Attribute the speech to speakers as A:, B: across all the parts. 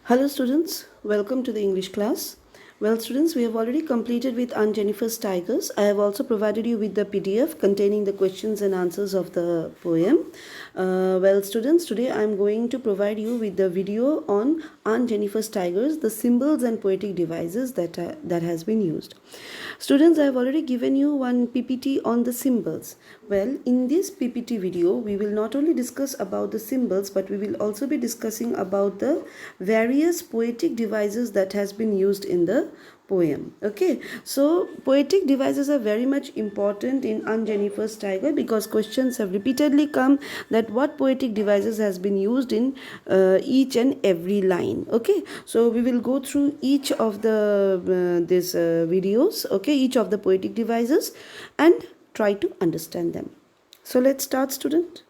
A: Hello students, welcome to the English class. Well students, we have already completed with Aunt Jennifer's Tigers. I have also provided you with the PDF containing the questions and answers of the poem. Well students, today I am going to provide you with the video on Aunt Jennifer's Tigers, the symbols and poetic devices that has been used. Students, I have already given you one PPT on the symbols. Well, in this PPT video, we will not only discuss about the symbols, but we will also be discussing about the various poetic devices that has been used in the poem. Okay, so poetic devices are very much important in Aunt Jennifer's Tiger because questions have repeatedly come that what poetic devices has been used in each and every line. Okay, so we will go through each of the these videos. Okay, each of the poetic devices and try to understand them. So let's start, student.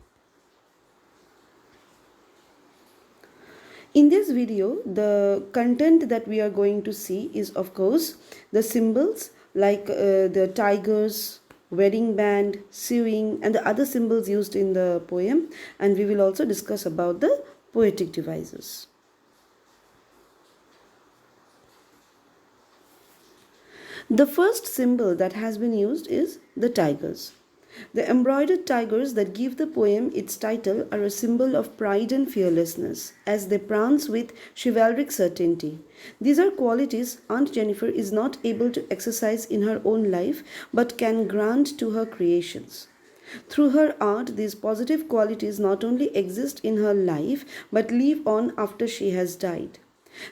A: In this video, the content that we are going to see is, of course, the symbols like the tigers, wedding band, sewing, and the other symbols used in the poem. And we will also discuss about the poetic devices. The first symbol that has been used is the tigers. The embroidered tigers that give the poem its title are a symbol of pride and fearlessness, as they prance with chivalric certainty. These are qualities Aunt Jennifer is not able to exercise in her own life, but can grant to her creations. Through her art, these positive qualities not only exist in her life, but live on after she has died.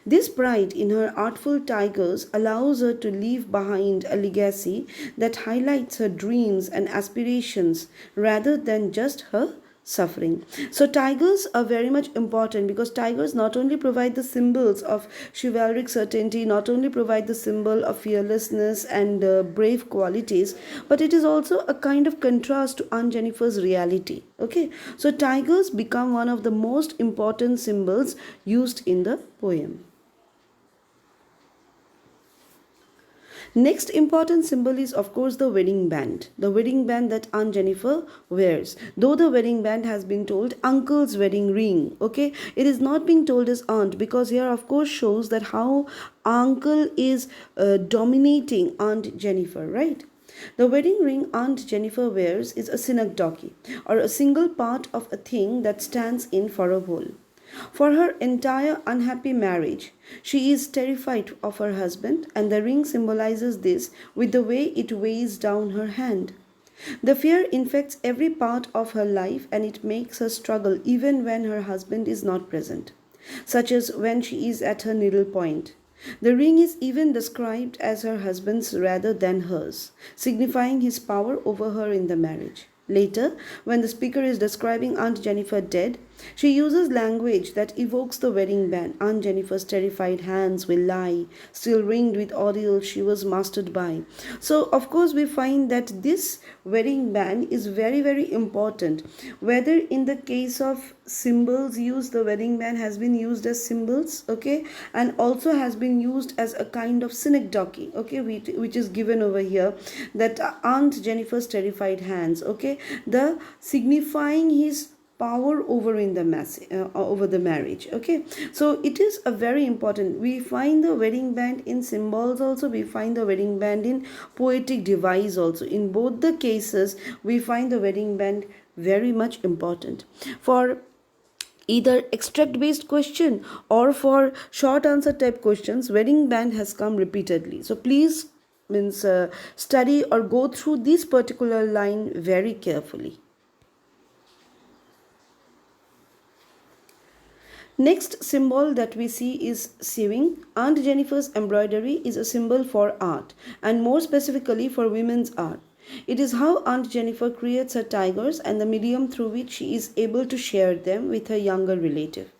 A: This pride in her artful tigers allows her to leave behind a legacy that highlights her dreams and aspirations rather than just her suffering. So tigers are very much important because tigers not only provide the symbols of chivalric certainty, not only provide the symbol of fearlessness and brave qualities, but it is also a kind of contrast to Aunt Jennifer's reality. Okay, so tigers become one of the most important symbols used in the poem. Next important symbol is, of course, the wedding band. The wedding band that Aunt Jennifer wears. Though the wedding band has been told uncle's wedding ring. Okay, it is not being told as aunt because here, of course, shows that how uncle is dominating Aunt Jennifer, right? The wedding ring Aunt Jennifer wears is a synecdoche, or a single part of a thing that stands in for a whole. For her entire unhappy marriage, she is terrified of her husband, and the ring symbolizes this with the way it weighs down her hand. The fear infects every part of her life and it makes her struggle even when her husband is not present, such as when she is at her needle point. The ring is even described as her husband's rather than hers, signifying his power over her in the marriage. Later, when the speaker is describing Aunt Jennifer dead, she uses language that evokes the wedding band. Aunt Jennifer's terrified hands will lie, still ringed with ordeal she was mastered by. So, of course, we find that this wedding band is very, very important. Whether in the case of symbols used, the wedding band has been used as symbols, okay, and also has been used as a kind of synecdoche, okay, which is given over here, that Aunt Jennifer's terrified hands, okay, the signifying his power over in the over the marriage. Okay, so it is a very important. We find the wedding band in symbols also, we find the wedding band in poetic device also. In both the cases we find the wedding band very much important for either extract based question or for short answer type questions. Wedding band has come repeatedly, so please study or go through this particular line very carefully. Next symbol that we see is sewing. Aunt Jennifer's embroidery is a symbol for art, and more specifically for women's art. It is how Aunt Jennifer creates her tigers and the medium through which she is able to share them with her younger relative.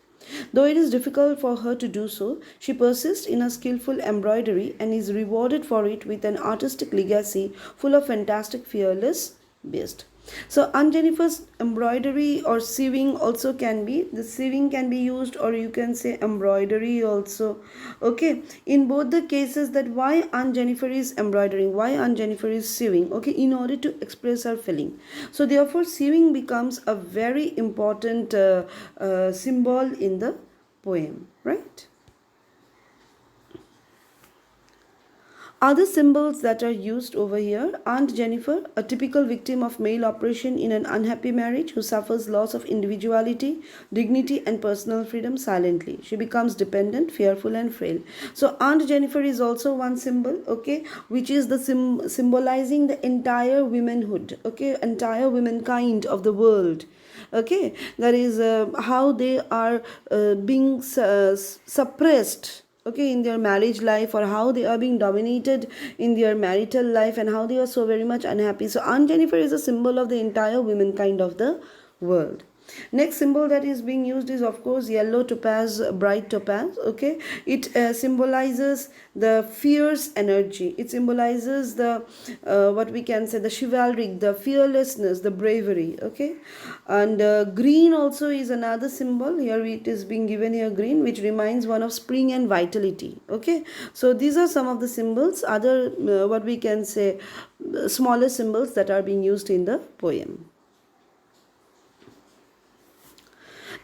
A: Though it is difficult for her to do so, she persists in her skillful embroidery and is rewarded for it with an artistic legacy full of fantastic, fearless beast. So Aunt Jennifer's embroidery or sewing also can be, the sewing can be used, or you can say embroidery also. Okay, in both the cases, that why Aunt Jennifer is embroidering, why Aunt Jennifer is sewing, okay, in order to express her feeling. So therefore sewing becomes a very important symbol in the poem, right? Other symbols that are used over here: Aunt Jennifer, a typical victim of male oppression in an unhappy marriage who suffers loss of individuality, dignity, and personal freedom silently. She becomes dependent, fearful, and frail. So, Aunt Jennifer is also one symbol, okay, which is the symbolizing the entire womanhood, okay, entire womankind of the world. Okay, that is how they are being suppressed, okay, in their marriage life, or how they are being dominated in their marital life, and how they are so very much unhappy. So Aunt Jennifer is a symbol of the entire womankind of the world. Next symbol that is being used is of course yellow topaz, bright topaz. Okay, it symbolizes the fierce energy. It symbolizes the what we can say, the chivalry, the fearlessness, the bravery. Okay, and green also is another symbol. Here it is being given here green, which reminds one of spring and vitality. Okay, so these are some of the symbols, other what we can say, smaller symbols that are being used in the poem.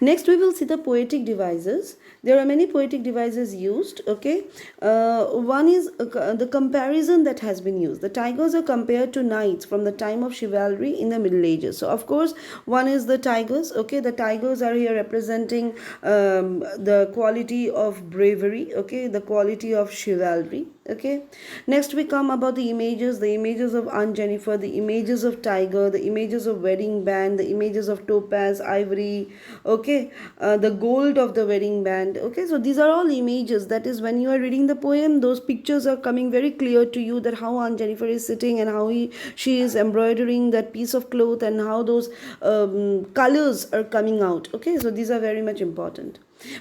A: Next, we will see the poetic devices. There are many poetic devices used. Okay, one is the comparison that has been used. The tigers are compared to knights from the time of chivalry in the Middle Ages. So, of course, one is the tigers. Okay, the tigers are here representing the quality of bravery. Okay, the quality of chivalry. Okay, next we come about the images of Aunt Jennifer, the images of tiger, the images of wedding band, the images of topaz, ivory. Okay, the gold of the wedding band. Okay, so these are all images. That is, when you are reading the poem, those pictures are coming very clear to you, that how Aunt Jennifer is sitting and how she is embroidering that piece of cloth, and how those colors are coming out. Okay, so these are very much important.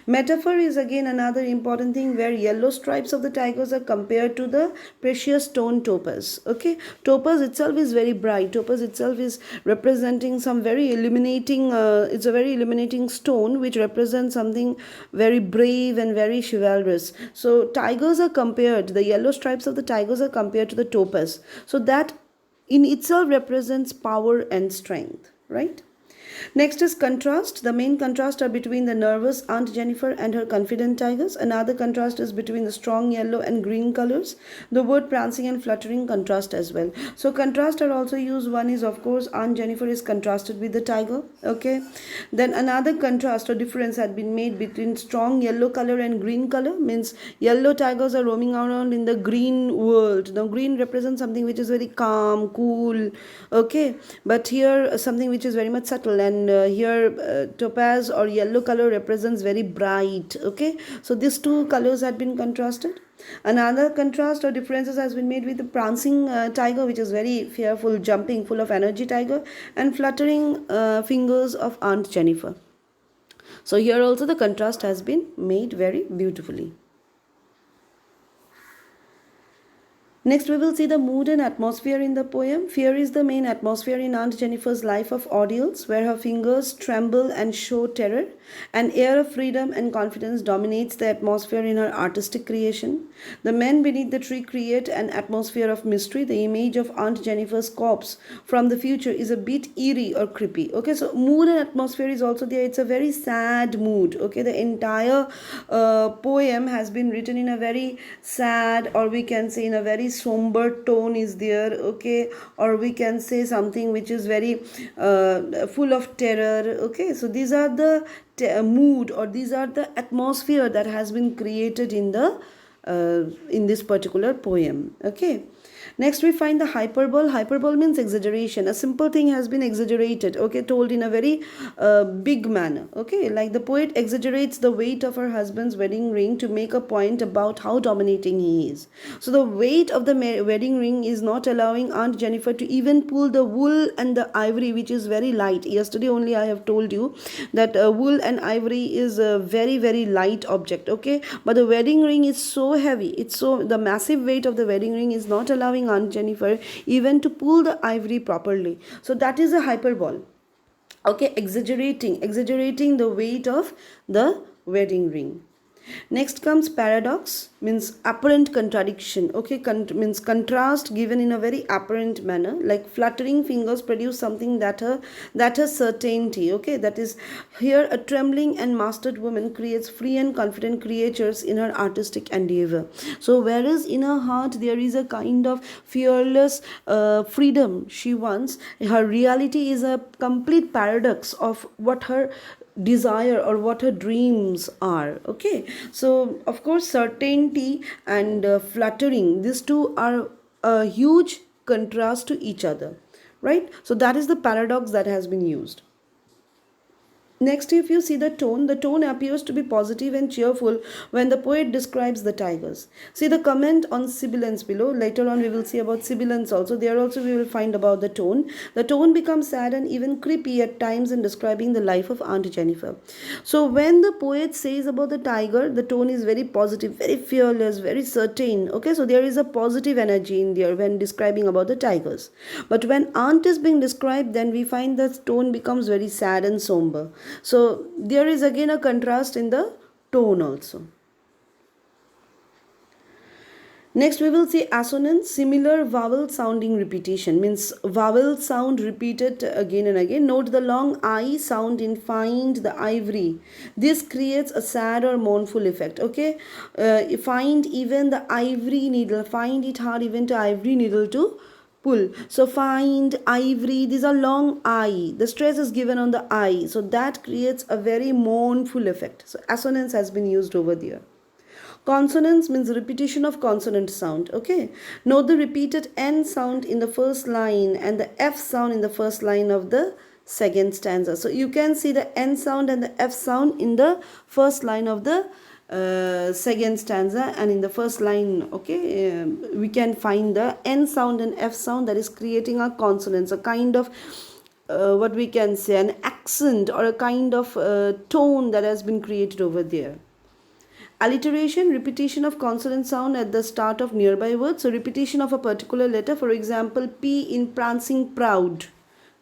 A: Metaphor is again another important thing, where yellow stripes of the tigers are compared to the precious stone topaz. Okay, topaz itself is very bright. Topaz itself is representing some very illuminating, it's a very illuminating stone which represents something very brave and very chivalrous. So tigers are compared, the yellow stripes of the tigers are compared to the topaz. So that in itself represents power and strength, right? Next is contrast. The main contrast are between the nervous Aunt Jennifer and her confident tigers. Another contrast is between the strong yellow and green colors. The word prancing and fluttering contrast as well. So contrast are also used. One is of course Aunt Jennifer is contrasted with the tiger. Okay. Then another contrast or difference had been made between strong yellow color and green color. Means yellow tigers are roaming around in the green world. Now green represents something which is very calm, cool. Okay. But here something which is very much subtle, and here topaz or yellow color represents very bright. Okay, so these two colors had been contrasted. Another contrast or differences has been made with the prancing tiger, which is very fearful, jumping, full of energy tiger, and fluttering fingers of Aunt Jennifer. So here also the contrast has been made very beautifully. Next, we will see the mood and atmosphere in the poem. Fear is the main atmosphere in Aunt Jennifer's life of ordeals, where her fingers tremble and show terror. An air of freedom and confidence dominates the atmosphere in her artistic creation. The men beneath the tree create an atmosphere of mystery. The image of Aunt Jennifer's corpse from the future is a bit eerie or creepy. Okay, so mood and atmosphere is also there. It's a very sad mood. Okay, the entire poem has been written in a very sad, or we can say in a very somber tone is there. Okay, or we can say something which is very full of terror. Okay, so these are the mood, or these are the atmosphere that has been created in the in this particular poem. Okay, next we find the hyperbole. Hyperbole means exaggeration. A simple thing has been exaggerated, okay, told in a very big manner. Okay, like the poet exaggerates the weight of her husband's wedding ring to make a point about how dominating he is. So the weight of the wedding ring is not allowing Aunt Jennifer to even pull the wool and the ivory, which is very light. Yesterday only I have told you that wool and ivory is a very very light object. Okay, but the wedding ring is so heavy. It's so, the massive weight of the wedding ring is not allowing Aunt Jennifer even to pull the ivory properly. So that is a hyperbole. Okay, exaggerating the weight of the wedding ring. Next comes paradox, means apparent contradiction. Okay, means contrast given in a very apparent manner. Like fluttering fingers produce something that has certainty. Okay, that is here a trembling and mastered woman creates free and confident creatures in her artistic endeavor. So whereas in her heart there is a kind of fearless freedom she wants, her reality is a complete paradox of what her desire or what her dreams are. Okay, so of course certainty and fluttering, these two are a huge contrast to each other, right? So that is the paradox that has been used. Next, if you see the tone appears to be positive and cheerful when the poet describes the tigers. See the comment on sibilance below. Later on, we will see about sibilance also. There also, we will find about the tone. The tone becomes sad and even creepy at times in describing the life of Aunt Jennifer. So, when the poet says about the tiger, the tone is very positive, very fearless, very certain. Okay, so there is a positive energy in there when describing about the tigers. But when Aunt is being described, then we find the tone becomes very sad and somber. So there is again a contrast in the tone also. Next we will see assonance, similar vowel sounding repetition, means vowel sound repeated again and again. Note the long I sound in find the ivory. This creates a sad or mournful effect. Okay, find even the ivory needle, find it hard even to ivory needle to pull. So find, ivory, these are long I. The stress is given on the I. So that creates a very mournful effect. So assonance has been used over there. Consonance means repetition of consonant sound. Okay. Note the repeated N sound in the first line and the F sound in the first line of the second stanza. So you can see the N sound and the F sound in the first line of the second stanza, and in the first line, okay, we can find the N sound and F sound that is creating a consonance, a kind of what we can say an accent or a kind of tone that has been created over there. Alliteration, repetition of consonant sound at the start of nearby words. So repetition of a particular letter, for example, P in prancing proud.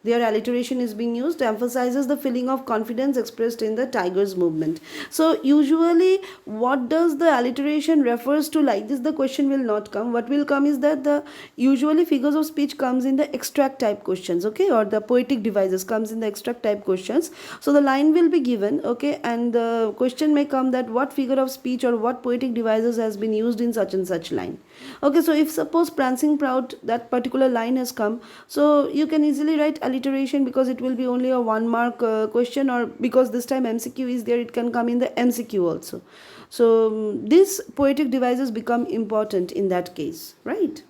A: Their alliteration is being used, emphasizes the feeling of confidence expressed in the tiger's movement. So usually what does the alliteration refers to? Like this the question will not come. What will come is that the usually figures of speech comes in the extract type questions, okay, or the poetic devices comes in the extract type questions. So the line will be given, okay, and the question may come that what figure of speech or what poetic devices has been used in such and such line. Okay, so if suppose prancing proud, that particular line has come, so you can easily write alliteration because it will be only a 1 mark question, or because this time MCQ is there, it can come in the MCQ also. So these poetic devices become important in that case, right?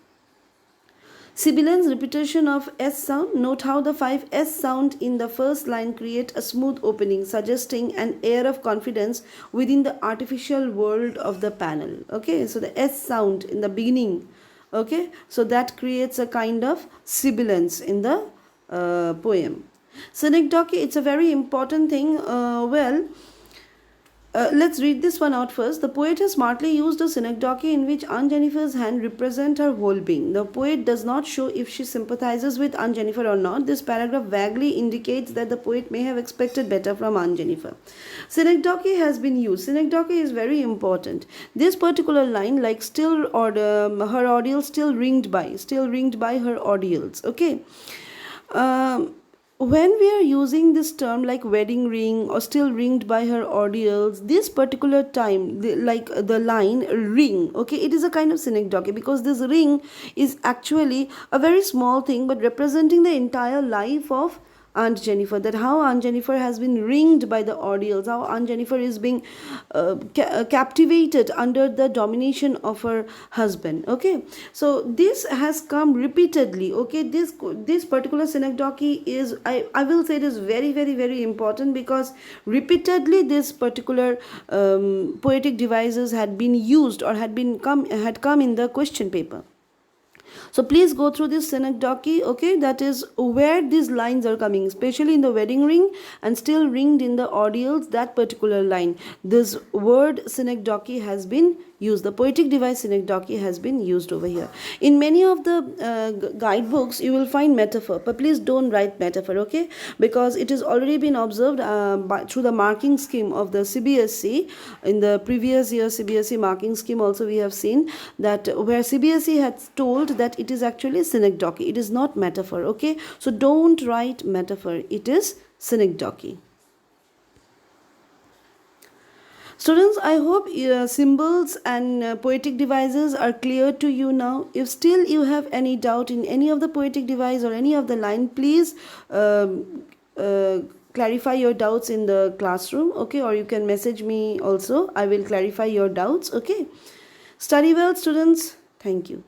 A: Sibilance, repetition of S sound. Note how the 5 S sound in the first line create a smooth opening, suggesting an air of confidence within the artificial world of the panel. Okay, so the S sound in the beginning, okay, so that creates a kind of sibilance in the poem. Synecdoche, it's a very important thing. Let's read this one out first. The poet has smartly used a synecdoche in which Aunt Jennifer's hand represents her whole being. The poet does not show if she sympathizes with Aunt Jennifer or not. This paragraph vaguely indicates that the poet may have expected better from Aunt Jennifer. Synecdoche has been used. Synecdoche is very important. This particular line, like still or her audials still ringed by her audials. Okay. When we are using this term like wedding ring or still ringed by her ordeals, this particular time, like the line ring, okay, it is a kind of synecdoche because this ring is actually a very small thing but representing the entire life of Aunt Jennifer, that how Aunt Jennifer has been ringed by the ordeals, how Aunt Jennifer is being captivated under the domination of her husband. Okay, so this has come repeatedly. Okay, this particular synecdoche is, I will say it is very, very, very important because repeatedly this particular poetic devices had been used or had come in the question paper. So please go through this synecdoche, okay, that is where these lines are coming, especially in the wedding ring and still ringed in the ordeals, that particular line. This word synecdoche has been used. The poetic device synecdoche has been used over here. In many of the guidebooks, you will find metaphor, but please don't write metaphor, okay? Because it has already been observed through the marking scheme of the CBSE. In the previous year CBSE marking scheme also we have seen that where CBSE has told that it is actually synecdoche. It is not metaphor, okay? So don't write metaphor. It is synecdoche. Students, I hope symbols and poetic devices are clear to you now. If still you have any doubt in any of the poetic device or any of the line, please clarify your doubts in the classroom, okay? Or you can message me also. I will clarify your doubts, okay? Study well, students. Thank you.